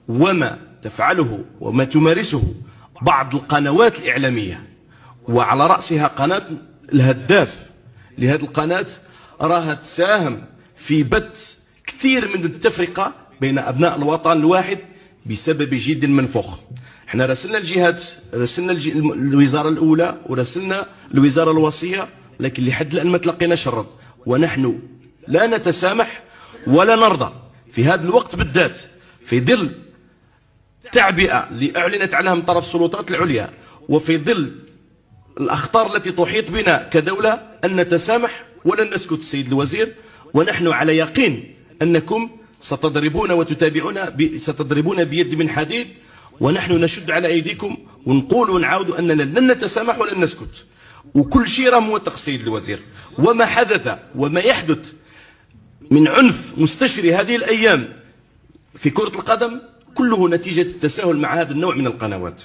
وما تفعله وما تمارسه بعض القنوات الإعلامية، وعلى رأسها قناة الهداف لهذه القناة، راها تساهم في بث كثير من التفرقة بين أبناء الوطن الواحد بسبب جد منفوخ. احنا راسلنا الجهات، راسلنا الوزارة الأولى وراسلنا الوزارة الوصية، لكن لحد الآن ما تلقيناش الرد، ونحن لا نتسامح ولا نرضى في هذا الوقت بالذات، في ظل التعبئة اللي أعلنت عنها من طرف السلطات العليا، وفي ظل الأخطار التي تحيط بنا كدولة، أن نتسامح ولن نسكت السيد الوزير. ونحن على يقين أنكم ستضربون وتتابعون ستضربون بيد من حديد، ونحن نشد على أيديكم ونقول ونعاود أننا لن نتسامح ولن نسكت. وكل شيء راه موثق السيد الوزير، وما حدث وما يحدث من عنف مستشري هذه الأيام في كرة القدم كله نتيجة التساهل مع هذا النوع من القنوات.